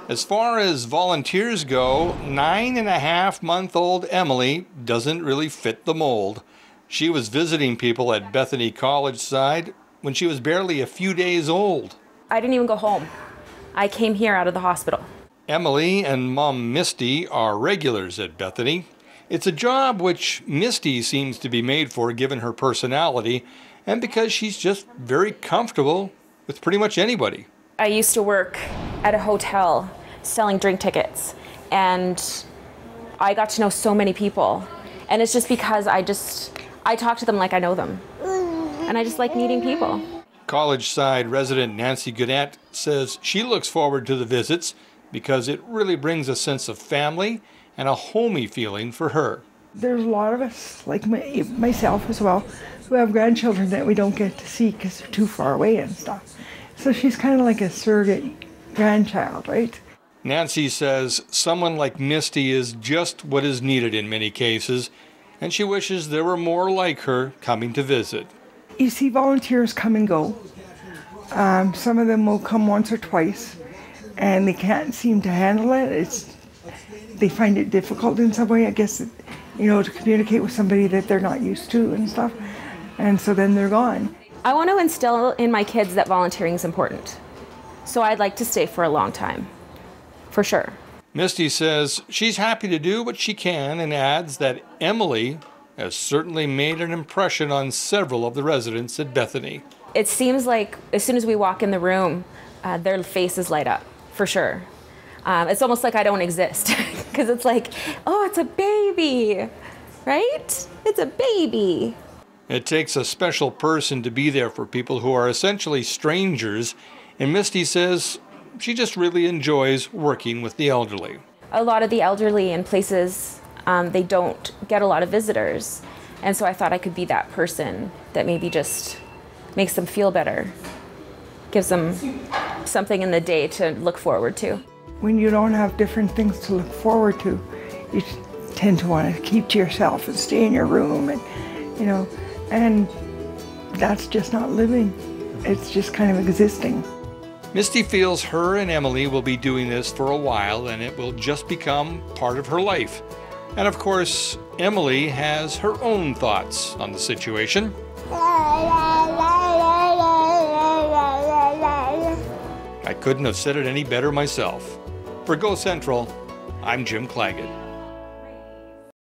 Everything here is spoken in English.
As far as volunteers go, 9.5-month-old Emily doesn't really fit the mold. She was visiting people at Bethany College side when she was barely a few days old. I didn't even go home. I came here out of the hospital. Emily and Mom Misty are regulars at Bethany. It's a job which Misty seems to be made for given her personality and because she's just very comfortable with pretty much anybody. I used to work at a hotel selling drink tickets, and I got to know so many people. And it's just because I talk to them like I know them. And I just like meeting people. College side resident Nancy Gannett says she looks forward to the visits because it really brings a sense of family and a homey feeling for her. There's a lot of us, like myself as well, who have grandchildren that we don't get to see because they're too far away and stuff. So she's kind of like a surrogate grandchild, right? Nancy says someone like Misty is just what is needed in many cases, and she wishes there were more like her coming to visit. You see volunteers come and go. Some of them will come once or twice, and they can't seem to handle it. They find it difficult in some way, I guess, to communicate with somebody that they're not used to and stuff. And so then they're gone. I want to instill in my kids that volunteering is important. So I'd like to stay for a long time, for sure. Misty says she's happy to do what she can and adds that Emily has certainly made an impression on several of the residents at Bethany. It seems like as soon as we walk in the room, their faces light up, for sure. It's almost like I don't exist, because it's like, oh, it's a baby, right? It's a baby. It takes a special person to be there for people who are essentially strangers, and Misty says she just really enjoys working with the elderly. A lot of the elderly in places, they don't get a lot of visitors, and so I thought I could be that person that maybe just makes them feel better, gives them something in the day to look forward to. When you don't have different things to look forward to, you tend to want to keep to yourself and stay in your room, and that's just not living. It's just kind of existing. Misty feels her and Emily will be doing this for a while, and it will just become part of her life. And of course, Emily has her own thoughts on the situation. I couldn't have said it any better myself. For Go Central, I'm Jim Claggett.